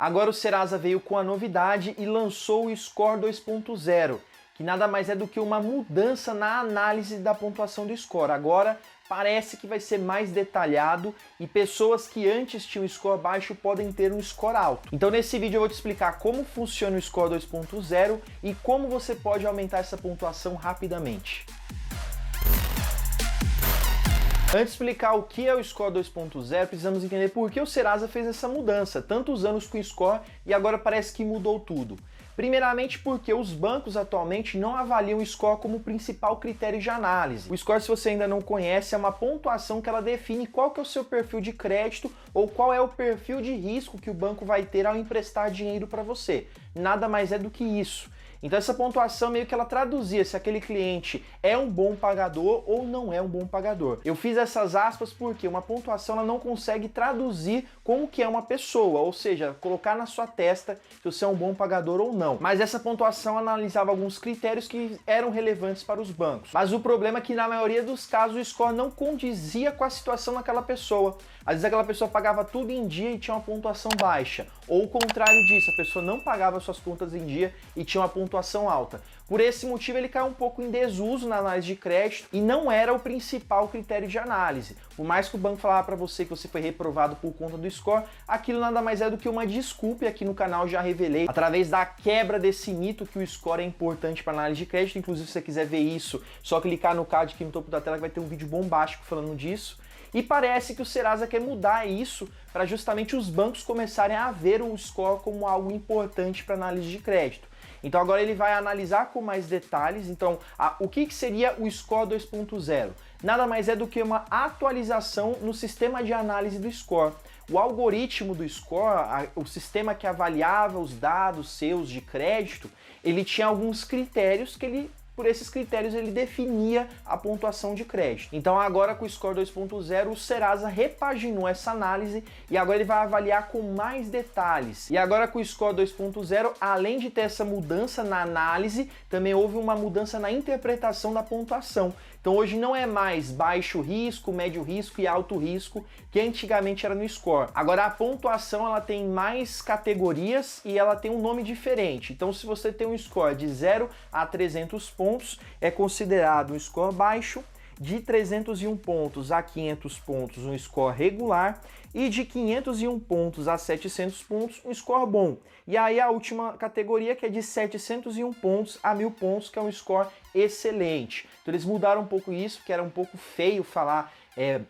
Agora o Serasa veio com a novidade e lançou o Score 2.0, que nada mais é do que uma mudança na análise da pontuação do score. Agora parece que vai ser mais detalhado e pessoas que antes tinham score baixo podem ter um score alto. Então nesse vídeo eu vou te explicar como funciona o Score 2.0 e como você pode aumentar essa pontuação rapidamente. Antes de explicar o que é o Score 2.0, precisamos entender por que o Serasa fez essa mudança, tantos anos com o Score e agora parece que mudou tudo. Primeiramente porque os bancos atualmente não avaliam o Score como principal critério de análise. O Score, se você ainda não conhece, é uma pontuação que ela define qual que é o seu perfil de crédito ou qual é o perfil de risco que o banco vai ter ao emprestar dinheiro para você. Nada mais é do que isso. Então essa pontuação meio que ela traduzia se aquele cliente é um bom pagador ou não é um bom pagador. Eu fiz essas aspas porque uma pontuação ela não consegue traduzir como que é uma pessoa, ou seja, colocar na sua testa se você é um bom pagador ou não. Mas essa pontuação analisava alguns critérios que eram relevantes para os bancos. Mas o problema é que na maioria dos casos o score não condizia com a situação daquela pessoa. Às vezes aquela pessoa pagava tudo em dia e tinha uma pontuação baixa. Ou o contrário disso, a pessoa não pagava suas contas em dia e tinha uma pontuação alta. Por esse motivo ele caiu um pouco em desuso na análise de crédito e não era o principal critério de análise. Por mais que o banco falava para você que você foi reprovado por conta do score, aquilo nada mais é do que uma desculpa, e aqui no canal já revelei, através da quebra desse mito que o score é importante para análise de crédito. Inclusive, se você quiser ver isso, só clicar no card aqui no topo da tela que vai ter um vídeo bombástico falando disso. E parece que o Serasa quer mudar isso para justamente os bancos começarem a ver o score como algo importante para análise de crédito. Então agora ele vai analisar com mais detalhes. Então o que seria o Score 2.0? Nada mais é do que uma atualização no sistema de análise do score. O algoritmo do score, o sistema que avaliava os dados seus de crédito, ele tinha alguns critérios que por esses critérios ele definia a pontuação de crédito. Então agora com o Score 2.0 o Serasa repaginou essa análise e agora ele vai avaliar com mais detalhes. E agora com o Score 2.0, além de ter essa mudança na análise, também houve uma mudança na interpretação da pontuação. Então hoje não é mais baixo risco, médio risco e alto risco, que antigamente era no score. Agora a pontuação ela tem mais categorias e ela tem um nome diferente. Então se você tem um score de 0 a 300 pontos, é considerado um score baixo. De 301 pontos a 500 pontos, um score regular, e de 501 pontos a 700 pontos, um score bom. E aí a última categoria, que é de 701 pontos a 1000 pontos, que é um score excelente. Então eles mudaram um pouco isso, que era um pouco feio falar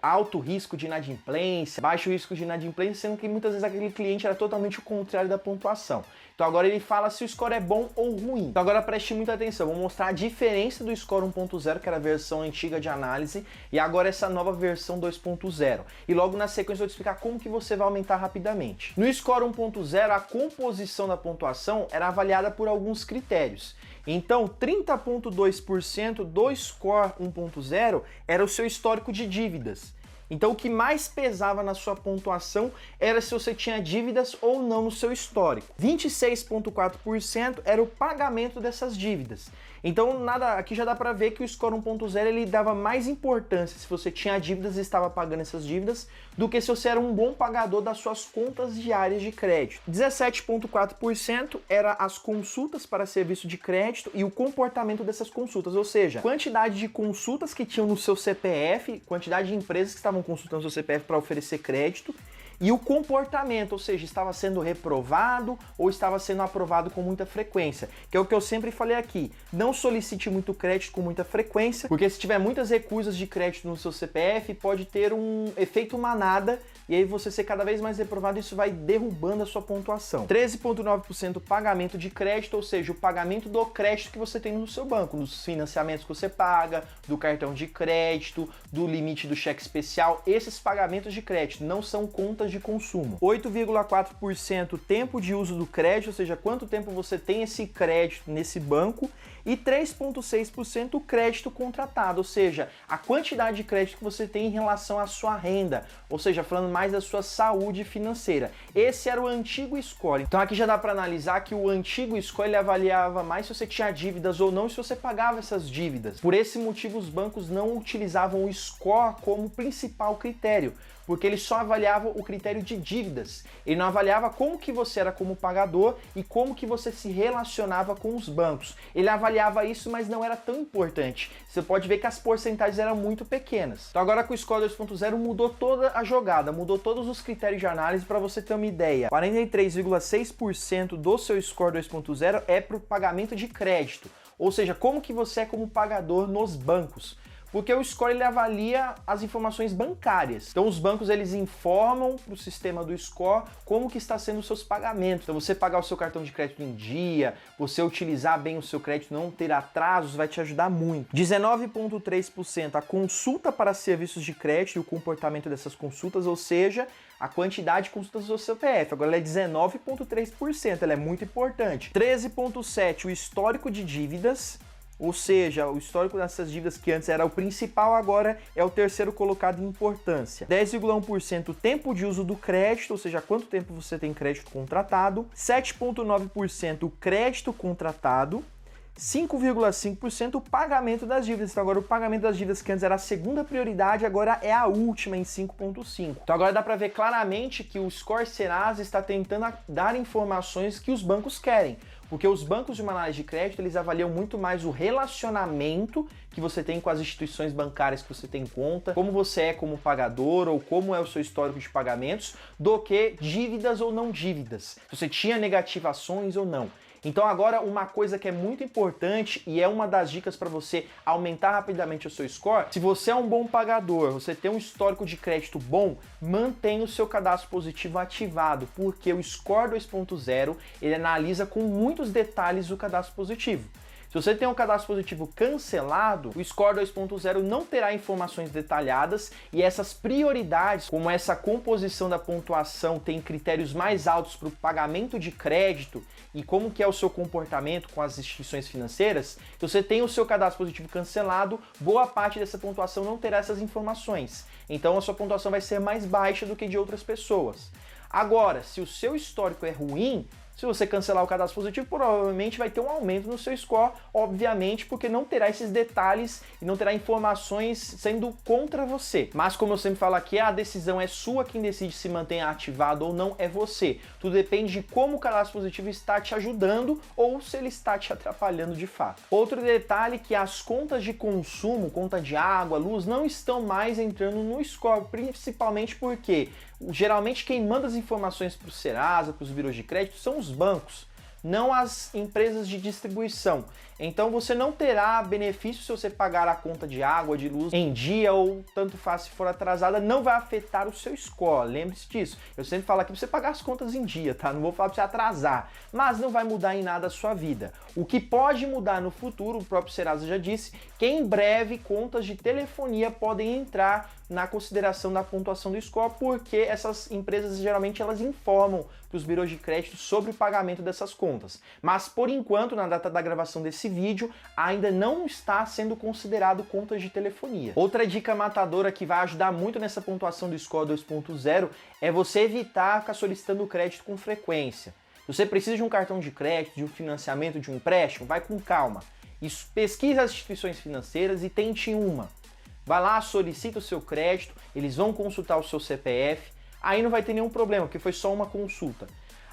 alto risco de inadimplência, baixo risco de inadimplência, sendo que muitas vezes aquele cliente era totalmente o contrário da pontuação. Então agora ele fala se o score é bom ou ruim. Então agora preste muita atenção, vou mostrar a diferença do Score 1.0, que era a versão antiga de análise, e agora essa nova versão 2.0. E logo na sequência eu vou te explicar como que você vai aumentar rapidamente. No Score 1.0, a composição da pontuação era avaliada por alguns critérios. Então 30,2% do Score 1.0 era o seu histórico de dívidas. Então o que mais pesava na sua pontuação era se você tinha dívidas ou não no seu histórico. 26,4% era o pagamento dessas dívidas. Então aqui já dá para ver que o Score 1.0 ele dava mais importância se você tinha dívidas e estava pagando essas dívidas do que se você era um bom pagador das suas contas diárias de crédito. 17,4% era as consultas para serviço de crédito e o comportamento dessas consultas, ou seja, quantidade de consultas que tinham no seu CPF, quantidade de empresas que estavam consultando seu CPF para oferecer crédito, e o comportamento, ou seja, estava sendo reprovado ou estava sendo aprovado com muita frequência, que é o que eu sempre falei aqui. Não solicite muito crédito com muita frequência, porque se tiver muitas recusas de crédito no seu CPF, pode ter um efeito manada e aí você ser cada vez mais reprovado e isso vai derrubando a sua pontuação. 13,9% pagamento de crédito, ou seja, o pagamento do crédito que você tem no seu banco, dos financiamentos que você paga, do cartão de crédito, do limite do cheque especial. Esses pagamentos de crédito não são contas de consumo. 8,4% tempo de uso do crédito, ou seja, quanto tempo você tem esse crédito nesse banco, e 3,6% crédito contratado, ou seja, a quantidade de crédito que você tem em relação à sua renda, ou seja, falando mais da sua saúde financeira. Esse era o antigo score. Então aqui já dá para analisar que o antigo score ele avaliava mais se você tinha dívidas ou não e se você pagava essas dívidas. Por esse motivo os bancos não utilizavam o score como principal critério, porque ele só avaliava o critério de dívidas. Ele não avaliava como que você era como pagador e como que você se relacionava com os bancos. Ele avaliava isso, mas não era tão importante. Você pode ver que as porcentagens eram muito pequenas. Então agora com o Score 2.0 mudou toda a jogada, mudou todos os critérios de análise. Para você ter uma ideia, 43,6% do seu Score 2.0 é para o pagamento de crédito, ou seja, como que você é como pagador nos bancos. Porque o Score ele avalia as informações bancárias. Então os bancos eles informam para o sistema do Score como que está sendo os seus pagamentos. Então você pagar o seu cartão de crédito em dia, você utilizar bem o seu crédito, não ter atrasos, vai te ajudar muito. 19,3% a consulta para serviços de crédito e o comportamento dessas consultas, ou seja, a quantidade de consultas do seu CPF. Agora ela é 19,3%, ela é muito importante. 13,7% o histórico de dívidas. Ou seja, o histórico dessas dívidas que antes era o principal, agora é o terceiro colocado em importância. 10,1% o tempo de uso do crédito, ou seja, quanto tempo você tem crédito contratado. 7,9% o crédito contratado. 5,5% o pagamento das dívidas. Então agora o pagamento das dívidas que antes era a segunda prioridade, agora é a última em 5,5%. Então agora dá para ver claramente que o Score Serasa está tentando dar informações que os bancos querem. Porque os bancos de uma análise de crédito, eles avaliam muito mais o relacionamento que você tem com as instituições bancárias que você tem conta, como você é como pagador ou como é o seu histórico de pagamentos, do que dívidas ou não dívidas. Se você tinha negativações ou não. Então agora uma coisa que é muito importante e é uma das dicas para você aumentar rapidamente o seu score, se você é um bom pagador, você tem um histórico de crédito bom, mantenha o seu cadastro positivo ativado, porque o Score 2.0 ele analisa com muitos detalhes o cadastro positivo. Se você tem um cadastro positivo cancelado, o Score 2.0 não terá informações detalhadas e essas prioridades, como essa composição da pontuação tem critérios mais altos para o pagamento de crédito e como que é o seu comportamento com as instituições financeiras, se você tem o seu cadastro positivo cancelado, boa parte dessa pontuação não terá essas informações. Então a sua pontuação vai ser mais baixa do que de outras pessoas. Agora, se o seu histórico é ruim, se você cancelar o cadastro positivo, provavelmente vai ter um aumento no seu score, obviamente, porque não terá esses detalhes e não terá informações sendo contra você. Mas como eu sempre falo aqui, a decisão é sua, quem decide se mantém ativado ou não é você. Tudo depende de como o cadastro positivo está te ajudando ou se ele está te atrapalhando de fato. Outro detalhe é que as contas de consumo, conta de água, luz, não estão mais entrando no score, principalmente porque geralmente quem manda as informações para o Serasa, para os bureaus de crédito, são os bancos, não as empresas de distribuição. Então você não terá benefício se você pagar a conta de água, de luz em dia ou tanto faz se for atrasada, não vai afetar o seu score, lembre-se disso. Eu sempre falo aqui para você pagar as contas em dia, tá? Não vou falar para você atrasar, mas não vai mudar em nada a sua vida. O que pode mudar no futuro, o próprio Serasa já disse, que em breve contas de telefonia podem entrar na consideração da pontuação do score, porque essas empresas geralmente elas informam para os bureaus de crédito sobre o pagamento dessas contas. Mas por enquanto, na data da gravação desse vídeo, ainda não está sendo considerado contas de telefonia. Outra dica matadora que vai ajudar muito nessa pontuação do Score 2.0 é você evitar ficar solicitando crédito com frequência. Se você precisa de um cartão de crédito, de um financiamento, de um empréstimo, vai com calma. Pesquise as instituições financeiras e tente uma. Vai lá, solicita o seu crédito, eles vão consultar o seu CPF, aí não vai ter nenhum problema, porque foi só uma consulta.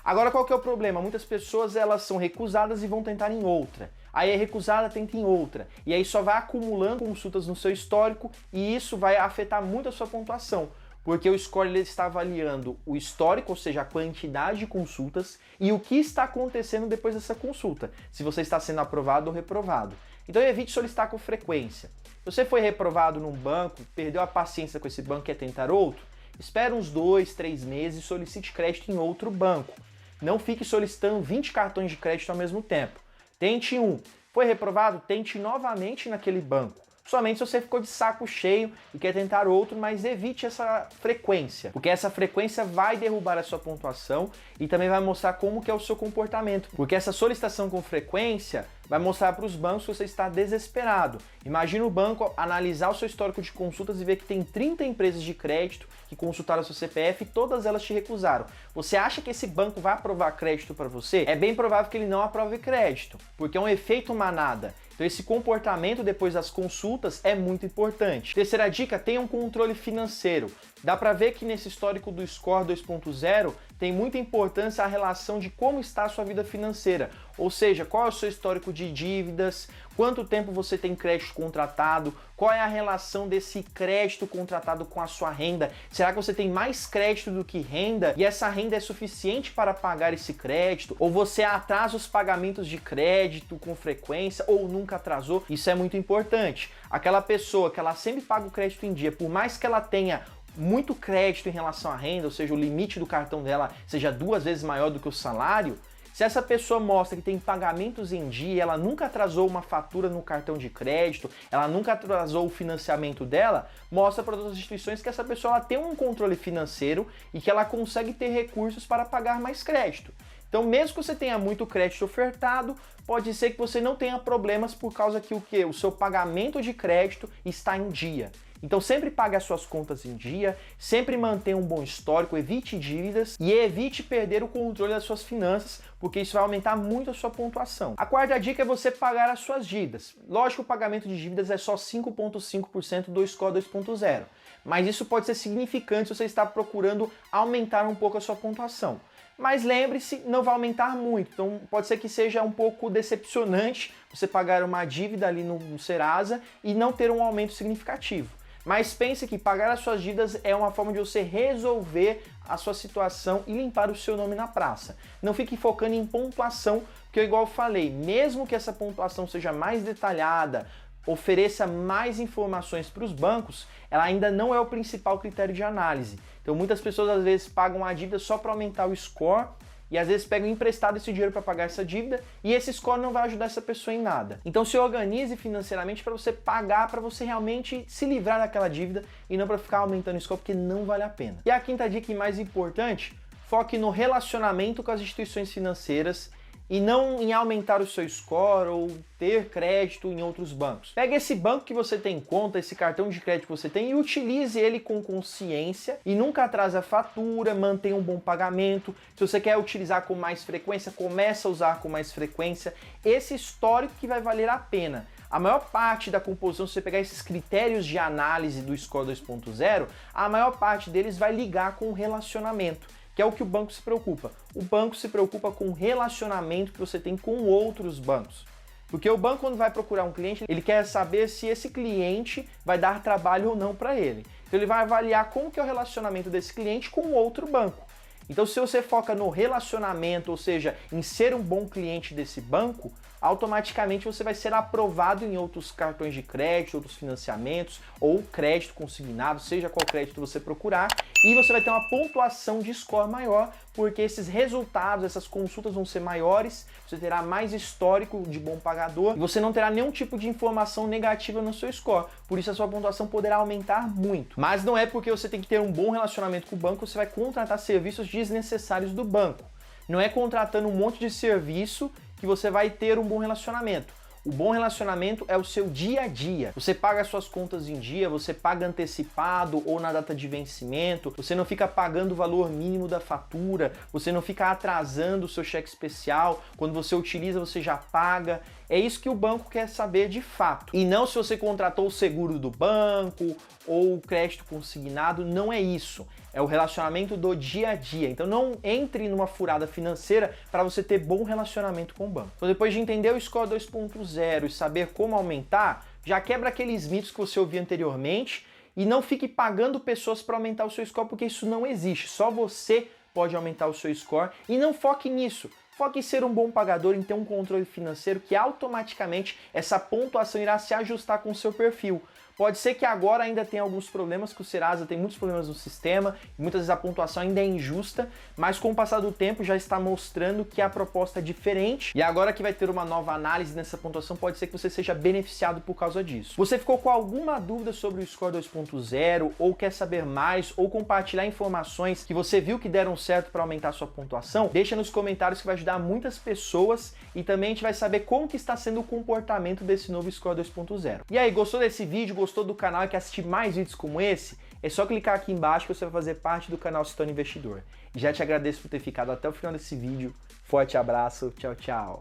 Agora qual que é o problema? Muitas pessoas elas são recusadas e vão tentar em outra. Aí é recusada, tenta em outra. E aí só vai acumulando consultas no seu histórico e isso vai afetar muito a sua pontuação. Porque o score ele está avaliando o histórico, ou seja, a quantidade de consultas e o que está acontecendo depois dessa consulta. Se você está sendo aprovado ou reprovado. Então evite solicitar com frequência. Se você foi reprovado num banco, perdeu a paciência com esse banco e quer tentar outro, espere uns 2, 3 meses e solicite crédito em outro banco. Não fique solicitando 20 cartões de crédito ao mesmo tempo. Tente um. Foi reprovado? Tente novamente naquele banco. Somente se você ficou de saco cheio e quer tentar outro, mas evite essa frequência, porque essa frequência vai derrubar a sua pontuação e também vai mostrar como que é o seu comportamento, porque essa solicitação com frequência vai mostrar para os bancos que você está desesperado. Imagina o banco analisar o seu histórico de consultas e ver que tem 30 empresas de crédito que consultaram o seu CPF e todas elas te recusaram. Você acha que esse banco vai aprovar crédito para você? É bem provável que ele não aprove crédito, porque é um efeito manada. Então esse comportamento depois das consultas é muito importante. Terceira dica, tenha um controle financeiro. Dá para ver que nesse histórico do Score 2.0 tem muita importância a relação de como está a sua vida financeira, ou seja, qual é o seu histórico de dívidas, quanto tempo você tem crédito contratado, qual é a relação desse crédito contratado com a sua renda, será que você tem mais crédito do que renda e essa renda é suficiente para pagar esse crédito, ou você atrasa os pagamentos de crédito com frequência ou nunca atrasou, isso é muito importante. Aquela pessoa que ela sempre paga o crédito em dia, por mais que ela tenha muito crédito em relação à renda, ou seja, o limite do cartão dela seja 2 vezes maior do que o salário, se essa pessoa mostra que tem pagamentos em dia, ela nunca atrasou uma fatura no cartão de crédito, ela nunca atrasou o financiamento dela, mostra para outras instituições que essa pessoa ela tem um controle financeiro e que ela consegue ter recursos para pagar mais crédito. Então, mesmo que você tenha muito crédito ofertado, pode ser que você não tenha problemas por causa que o seu pagamento de crédito está em dia. Então sempre pague as suas contas em dia, sempre mantenha um bom histórico, evite dívidas e evite perder o controle das suas finanças, porque isso vai aumentar muito a sua pontuação. A quarta dica é você pagar as suas dívidas. Lógico que o pagamento de dívidas é só 5,5% do Score 2.0, mas isso pode ser significante se você está procurando aumentar um pouco a sua pontuação. Mas lembre-se, não vai aumentar muito, então pode ser que seja um pouco decepcionante você pagar uma dívida ali no Serasa e não ter um aumento significativo. Mas pense que pagar as suas dívidas é uma forma de você resolver a sua situação e limpar o seu nome na praça. Não fique focando em pontuação, porque igual eu falei, mesmo que essa pontuação seja mais detalhada, ofereça mais informações para os bancos, ela ainda não é o principal critério de análise. Então muitas pessoas às vezes pagam a dívida só para aumentar o score e às vezes pegam emprestado esse dinheiro para pagar essa dívida e esse score não vai ajudar essa pessoa em nada. Então se organize financeiramente para você pagar, para você realmente se livrar daquela dívida e não para ficar aumentando o score, porque não vale a pena. E a quinta dica e mais importante, foque no relacionamento com as instituições financeiras e não em aumentar o seu score ou ter crédito em outros bancos. Pega esse banco que você tem em conta, esse cartão de crédito que você tem e utilize ele com consciência e nunca atrase a fatura, mantenha um bom pagamento. Se você quer utilizar com mais frequência, começa a usar com mais frequência. Esse histórico que vai valer a pena. A maior parte da composição, se você pegar esses critérios de análise do Score 2.0, a maior parte deles vai ligar com o relacionamento, que é o que o banco se preocupa. O banco se preocupa com o relacionamento que você tem com outros bancos. Porque o banco, quando vai procurar um cliente, ele quer saber se esse cliente vai dar trabalho ou não para ele. Então ele vai avaliar como que é o relacionamento desse cliente com outro banco. Então se você foca no relacionamento, ou seja, em ser um bom cliente desse banco, automaticamente você vai ser aprovado em outros cartões de crédito, outros financiamentos ou crédito consignado, seja qual crédito você procurar, e você vai ter uma pontuação de score maior, porque esses resultados, essas consultas vão ser maiores, você terá mais histórico de bom pagador e você não terá nenhum tipo de informação negativa no seu score, por isso a sua pontuação poderá aumentar muito. Mas não é porque você tem que ter um bom relacionamento com o banco, você vai contratar serviços desnecessários do banco. Não é contratando um monte de serviço que você vai ter um bom relacionamento. O bom relacionamento é o seu dia a dia. Você paga as suas contas em dia, você paga antecipado ou na data de vencimento, você não fica pagando o valor mínimo da fatura, você não fica atrasando o seu cheque especial, quando você utiliza você já paga. É isso que o banco quer saber de fato. E não se você contratou o seguro do banco ou o crédito consignado, não é isso. É o relacionamento do dia a dia. Então não entre numa furada financeira para você ter bom relacionamento com o banco. Então depois de entender o Score 2.0 e saber como aumentar, já quebra aqueles mitos que você ouviu anteriormente e não fique pagando pessoas para aumentar o seu score, porque isso não existe. Só você pode aumentar o seu score e não foque nisso. Foque em ser um bom pagador, em ter um controle financeiro que automaticamente essa pontuação irá se ajustar com o seu perfil. Pode ser que agora ainda tenha alguns problemas, que o Serasa tem muitos problemas no sistema, muitas vezes a pontuação ainda é injusta, mas com o passar do tempo já está mostrando que a proposta é diferente e agora que vai ter uma nova análise nessa pontuação, pode ser que você seja beneficiado por causa disso. Você ficou com alguma dúvida sobre o Score 2.0 ou quer saber mais ou compartilhar informações que você viu que deram certo para aumentar a sua pontuação? Deixa nos comentários que vai ajudar muitas pessoas e também a gente vai saber como que está sendo o comportamento desse novo Score 2.0. E aí, gostou desse vídeo? Gostou do canal e quer assistir mais vídeos como esse? É só clicar aqui embaixo que você vai fazer parte do canal Se Torne Investidor. E já te agradeço por ter ficado até o final desse vídeo. Forte abraço, tchau, tchau!